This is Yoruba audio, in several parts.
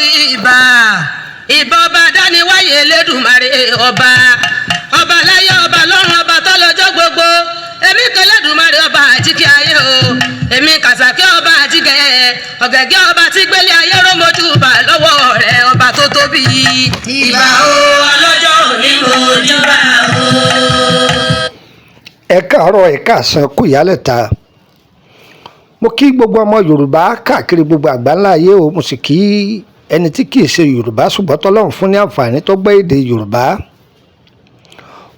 ìbà ìbà ọba dániwáyé Elédùmarè ọba láyé ọba lọ́run ọba tó lọ́jọ́ gbogbo èmi k'Ẹlẹ́dùmarè ọba àjíkẹ́ ayé o èmi kàsàkẹ́ ọba àjíkẹ́ ọ̀gẹ̀gẹ́ ọba tí gbélé ayé rómojú bà lọ́wọ́ rẹ̀ ọba tó tóbi. ìbà o ọlọ́jọ́ òní mojú bá o. ẹ káàárọ̀ ẹ káàsán kú ìyálẹ̀ta mo kí gbogbo ọmọ Yorùbá káàkiri gbogbo àgbáńlá ayé o mo sì kí ẹni tí kì í ṣe Yorùbá ṣùgbọ́n tọ́lọ́run fún ní àǹfààní tó gbọ́ èdè Yorùbá.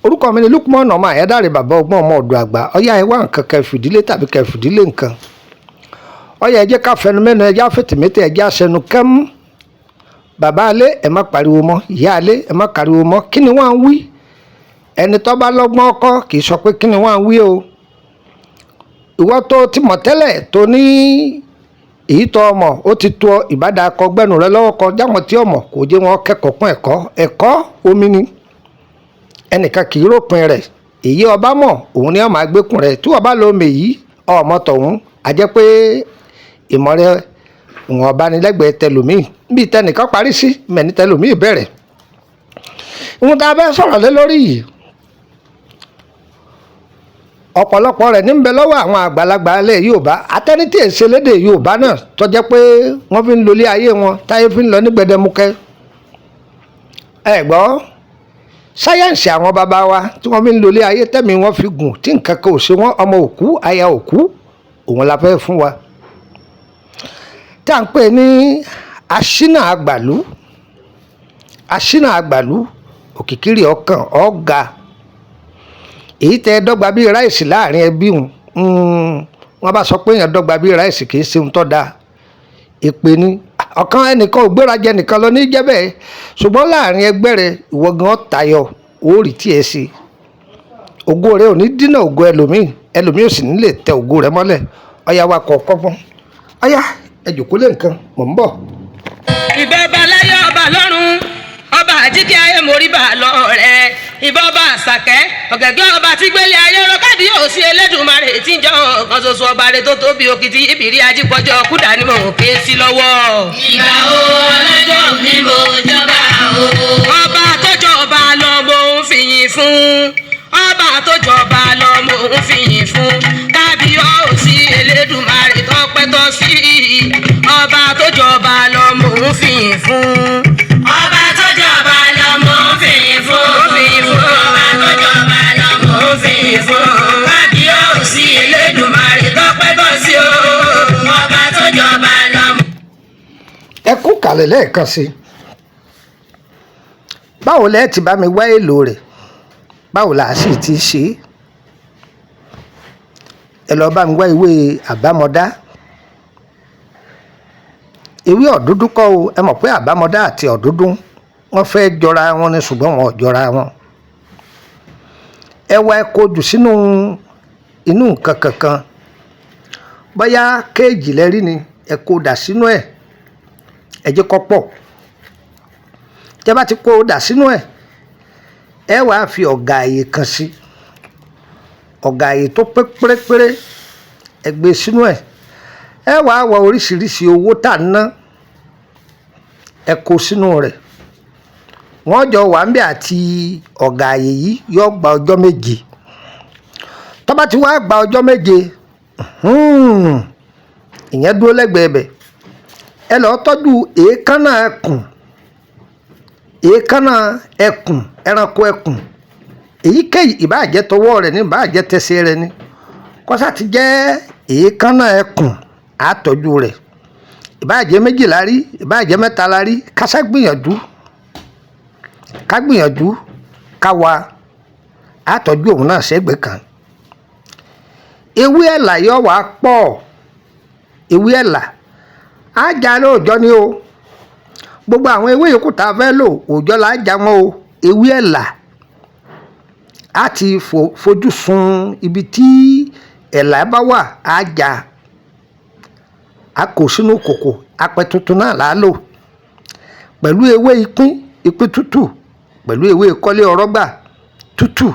Orúkọ mi ni Lukman ọmọ Ayédáre bàbá ọgbọ́n ọmọ ọ̀dọ̀ àgbà ọyá ẹ wá nǹkan kẹfìdílé tàbí kẹfìdílé nǹkan ọyá ẹ jẹ́ ká fẹnu mẹ́nu ẹ jẹ́ àfẹ̀tẹ̀mẹ́tẹ̀ ẹ jẹ́ àṣẹnu kẹ́mú bàbá alẹ́ ẹ má pariwo mọ́ ìyá alẹ́ ẹ má pariwo mọ́ kí ni wọ́n ń wí ẹni tó bá lọ́gbọ́n ọkọ kì í sọ pé kí ni wọ́n ń wí o ìwọ tó ti mọ̀ tẹ́lẹ̀ tó ní èyí tó ọmọ ó ti tó ìbádà akọ gbẹ́nu rẹ lọ́wọ́ kọ jáwọn tí ọmọ kò jẹ́ wọn kẹ́kọ̀ọ́ pọ́n ẹ̀kọ́ omi ni ẹnìkan kì í ròpin rẹ̀ èyí ọba mọ̀ òun ni ọmọ agbékùn rẹ̀ tí ọba lómi yìí ọmọ tọ̀hún a jẹ́ pé ìmọ̀ rẹ̀ wọn ọba ní lẹ́gbẹ̀ẹ́ tẹlòmíì bí tẹnìkan parí sí mẹ́ni tẹlòmíì bẹ̀rẹ̀ ìwọ̀n tá a bẹ́ sọ̀rọ̀ lé lórí yìí ọ̀pọ̀lọpọ̀ rẹ̀ níbẹ̀ lọ́wọ́ àwọn àgbàlagbà ilẹ̀ Yorùbá atẹ́nitì èsè lédè Yorùbá náà tó jẹ́ pé wọ́n fi ń lólé ayé wọn táyé fi ń lọ ní gbẹdẹmukẹ́ ẹ gbọ́ sáyẹ́ǹsì àwọn bàbá wa tí wọ́n fi ń lólé ayé tẹ́mi wọ́n fi gùn tí nǹkan kan ò ṣe wọ́n ọmọ òkú aya òkú òun la fẹ́ fún wa tá à ń pè ní Asina àgbàlú òkìkiri ọkàn ọ̀gá èyí tẹ dọ́gba bíi ráìsì láàrin ẹbí wọn bá sọ pé èèyàn dọ́gba bíi ráìsì kì í ṣe ohun tó dáa èpè ni ọ̀kan ẹnìkan ò gbérajẹ nìkan lọ ní jẹ́ bẹ́ẹ̀ ṣùgbọ́n láàrin ẹgbẹ́ rẹ ìwọ gan tayọ òórì tí ẹ ṣe ògo rẹ ò ní dínà ògo ẹlòmíì ò sì ní lè tẹ ògo rẹ mọ́lẹ̀ ọyá wa kọ̀ kọ́gbọ́n ọyá ẹ jòkó lé nǹkan mò ń bọ̀. ìbà ọba láyé ọba lọ́run ọba àjíkẹ́ ayé mórí bà lọ rẹ̀ ìbà ọba àṣàkẹ́ ọ̀gẹ̀gẹ́ ọba tí gbélé ayé rọ káàdì yóò sí Elédùmarè tí ń jọ ọ̀kan ṣoṣo ọba rẹ̀ tó tóbi òkìtì ìbìrí ajípọ̀jọ́ kúdà ní mò ń ké sí lọ́wọ́. ìbà o ọlọ́jọ́ mi mo jọba o. ọba àtọ́jọba lọ mò ń fìyìn fún ọba àtọ́jọba lọ mò ń fìyìn fún kábíyèsí Elédùmarè tọ́pẹ́ tọ́ sí ọba àtọ́jọba lọ mò ń fìyìn fún. ọba àtọ́jọba lọ mò ń fìyìn fún. ọba àtọ́jọba lọ mò ń fìyìn fún. kábíyèsí Elédùmarè tọ́pẹ́ tọ́ sí ọba àtọ́jọba lọ. ẹ kú kàlẹ̀ lẹ́ẹ̀kan sí báwo lẹ́ẹ̀ ti bá mi wá èlò rẹ̀ báwo la sì ti ṣe ẹ lọ bá mi wá ìwé àbámọ̀dá ìwé ọ̀dúndún kọ́ o ẹ mọ̀ pé àbámọ̀dá àti ọ̀dúndún wọ́n fẹ́ jọra wọn ni ṣùgbọ́n wọn ò jọra wọn ẹ wá ẹ kó jù sínú inú nǹkan kankan bóyá kéèjì lẹ́rí ni ẹ kó dà sínú ẹ jẹ́ kó pọ̀ tẹ́ bá ti kó dà sínú ẹ wàá fi ọ̀gà àyè kan sí ọ̀gà àyè tó pé pérépéré ẹ gbé sínú ẹ wàá wọ oríṣiríṣi owó tà ń ná ẹ kó sínú rẹ̀ wọ́n jọ wà ń bẹ àti ọ̀gà àyè yìí yóò gba ọjọ́ méje tó bá ti wá gba ọjọ́ méje ìyẹn dúró lẹ́gbẹ̀ẹ́ bẹ̀ ẹ lọ́ọ́ tọ́jú èékánná ẹkùn ẹranko ẹkùn èyíkéyìí ìbáàjẹ́ tọwọ́ rẹ̀ ní ìbáàjẹ́ tẹsẹ̀ rẹ̀ ní kọ́sà ti jẹ́ èékánná ẹkùn àtọ́jú rẹ̀ ìbáàjẹ́ 2 la rí ìbáàjẹ́ 3 la rí kásá gbìyànjú ká wa àtọ́jú òun náà sẹ́gbẹ̀ẹ́ kan ewé ẹ̀là yọ wá pọ̀ ewé ẹ̀là ájà lóòjọ́ ni o gbogbo àwọn ewé yòókù tá a fẹ́ lò òòjọ́ la já wọn o ewé ẹ̀là á ti fojú sun ibi tí ẹ̀là bá wà á já a kò sínú kòkò apẹ tuntun náà là á lò pẹ̀lú ewé ìpín tútù pẹ̀lú ewé kọ́lé ọ̀rọ̀gbà tútù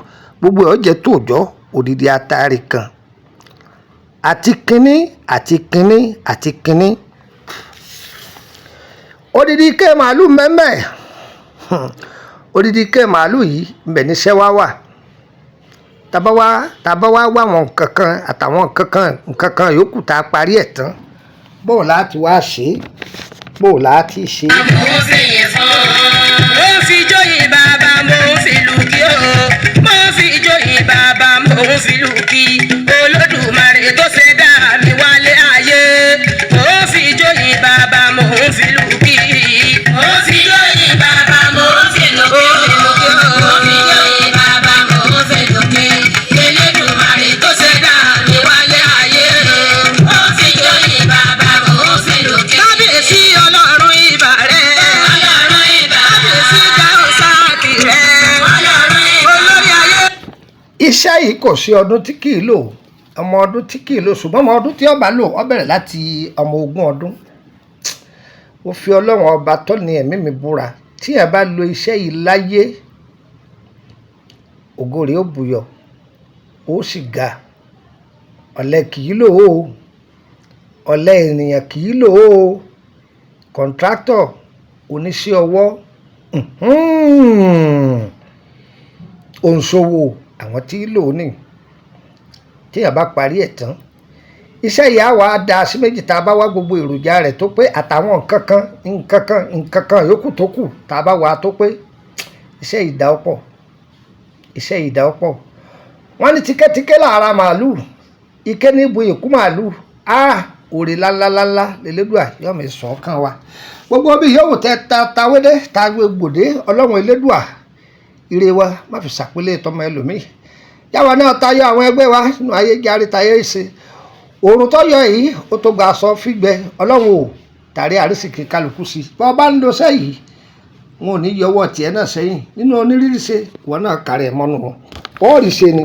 gbogbo ẹ̀ jẹ́ tòòjọ́ odidi atari kan àti kínní odidi ike màálù mẹ́mẹ́ odidi ike màálù yìí ńbẹ̀ níṣẹ́ wá wà tàbá wá wá àwọn nǹkan kan àtàwọn nǹkan kan yòókù tá a parí ẹ̀ tán bóò láti wá ṣe é bóò láti ṣe é. mo fi yìn fún mo fi jóyè bàbá mo fi lù kí o mo fi jóyè bàbá mo fi lù kí Olódùmarè tó ṣẹ̀dá mi wálé ayé mo fi jóyè bàbá mo fi lù kí mo fi jóyè bàbá mo fi lù kí mo fi jóyè bàbá mo fi lù kí Olódùmarè tó ṣẹ̀dá mi wálé ayé mo fi jóyè bàbá mo fi lù kí. Kábíyèsí Ọlọ́run ìbà rẹ̀ Ọlọ́run ìbà kábíyèsí dáhùn sáàkì rẹ̀ Ọlọ́run ìbà olórí ayé. Iṣẹ́ yìí kò sí ọdún tí kì í lò ọmọ ọdún tí kì í lò ṣùgbọ́n ọmọ ọdún tí ọba lò ó bẹ̀rẹ̀ láti ọmọ 20 ọdún. Mo fi Ọlọ́run ọba tó ní ẹ̀mí mi búra tí ẹ bá lo iṣẹ́ yìí láyé ògo rẹ̀ ó bùyọ̀ ó sì ga. Ọ̀lẹ kì í lò ó ọ̀lẹ ènìyàn kì í lò ó kọ̀ǹtráktọ̀ oníṣẹ́ ọwọ́ òǹṣòwò àwọn tí í lò ó ní tí ẹ bá parí ẹ̀ tán iṣẹ́ yìí á wà á da sí méjì tá a bá wá gbogbo èròjà rẹ̀ tó pé àtàwọn nǹkan kan yòókù tó kù tá a bá wà á tó pé iṣẹ́ yìí dá ọ̀pọ̀ iṣẹ́ yìí dá ọ̀pọ̀ wọ́n ní tíkẹ́tíkẹ́ lára màálù ike ní ibu ìkú màálù òrè lálálálá lélẹ́dùà yọ̀mí sàn kàn wá gbogbo bí yòówù tẹ tawédé gbòdé Ọlọ́run Elédùà ire wa má fi ṣàpélé tọmọ ẹlòmíì yàwá náà tayọ àwọn ẹgbẹ́ wa nínú ayé járe tayé ṣe òòrùn tó yọ yìí ó tó gba aṣọ fígbẹ Ọlọ́run ò tàrí àrísìkí kálukú sí bọ́ bá ń lo sẹ́yìí wọn ò ní yọ ọwọ́ tiẹ̀ náà sẹ́yìn nínú onírírí ṣe ìwọ náà kárẹ̀ mọ́nú wọn ó rí ṣe ni.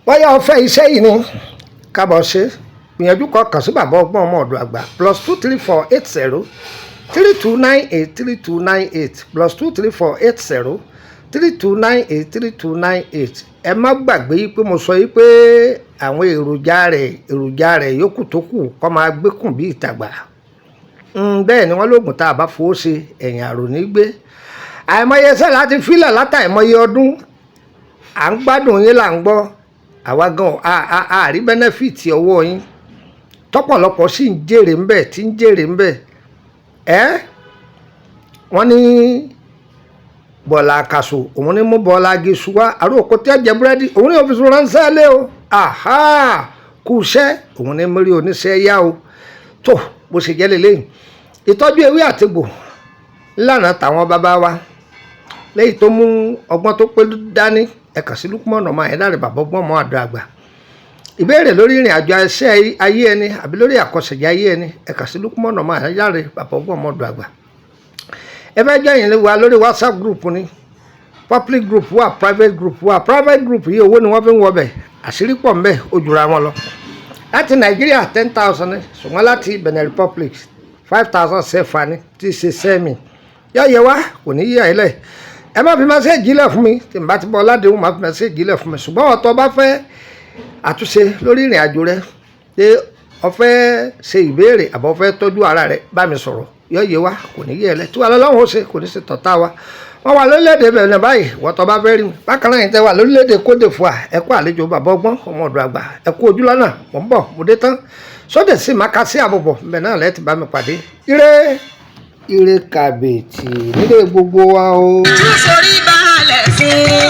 wáyà ọ̀fẹ́ iṣẹ́ yìí ni kábọ̀ ṣe gbìyànjú kọkàn sí bàbá ọgbọ́n ọmọ ọ̀dọ̀ àgbà +23480 3298 3298 +23480 3298 3298 ẹ má gbàgbé pé mo sọ yìí pé àwọn èròjà rẹ̀ yòókù tó kù kọ́ máa gbékùn bí ìtàgbà bẹ́ẹ̀ ni wọ́n lóògùn tá a bá fowó ṣe ẹ̀yìn àrò ní gbé àìmọye ẹsẹ̀ láti fílẹ̀ látàìmọye ọdún à ń gbádùn yín là ń gbọ́ àwa gan àárí bẹ́nẹ́fìtì ọwọ́ yín tọ́pọ̀lọpọ̀ sì ń jèrè ń bẹ̀ tí ń jèrè ń bẹ̀ wọ́n ní bọ̀ọ̀là àkàsò òun ní mú bọ̀ọ̀là agéṣu wá àrò òkú tí ó jẹ búrẹ́dì òun ní òfìsù ránṣẹ́ lé o kú iṣẹ́ òun ní mẹ́rin oníṣẹ́ yá o tó bó ṣe jẹ́ lélẹ́yìn ìtọ́jú ewé àtegbò lánàá tàwọn bàbá wa lẹ́yìn tó mú ọgbọ́n tó pé dání ẹ̀kà sí Lukman ọmọ ẹ̀dá rẹ̀ bàbá ọgbọ́n ọmọ àdó àgbà ìbéèrè lórí ìrìn àjò iṣẹ́ ayé ẹni àbí lórí àkọsẹ̀já ayé ẹni ẹ̀kà sí Lukman ọmọ ẹ̀dá rẹ̀ bàbá ọgbọ́n ọmọ àdó àgbà ẹ fẹ́ jẹ́ ìyìn wa lórí WhatsApp group ni public group wà private group yìí owó ni wọ́n fi ń wọbẹ̀ àṣírí pọ̀ ń bẹ ó jura wọn lọ láti Nàìjíríà 10,000 ni ṣùgbọ́n láti Benin Republic 5,000 sẹ́fà ni tí í ṣe sẹ́mi yọ̀ọ̀yẹ̀ wá kò ní yíyà ilẹ̀ ẹ má fi mẹ́sẹ̀jì lẹ̀ fún mi tí n bá ti bọ́ ládéhùn má fi mẹ́sẹ̀jì lẹ̀ fún mi ṣùgbọ́n ọ̀tọ̀ bá fẹ́ àtúnṣe lórí ìrìn àjò rẹ pé o fẹ́ ṣe ìbéèrè àbọ̀ fẹ́ tọ́jú ara rẹ bá mi sọ̀rọ̀ yọ̀ọ̀yẹ̀ wá kò ní yíyà ilẹ̀ tí wà lọ́wọ́ ṣe kò ní ṣe tọ̀tà wa wọ́n wà lórílẹ̀‐èdè bẹ̀rẹ̀ báyìí wọ́tọ̀ bá fẹ́ rí mi bákan náà yìí tẹ́ wà lórílẹ̀‐èdè Côte d'Ivoire ẹ kú àlejò bàbá ọgbọ́n ọmọ ọ̀dọ̀ àgbà ẹ kú ojú lọ́nà mò ń bọ̀ mo dé tán sódè sí màkà sí àbọ̀bọ̀ bẹ̀ náà lẹ́ẹ̀tì bá mi pàdé ire kàbètì nílé gbogbo wa o. ojú forí balẹ̀ fún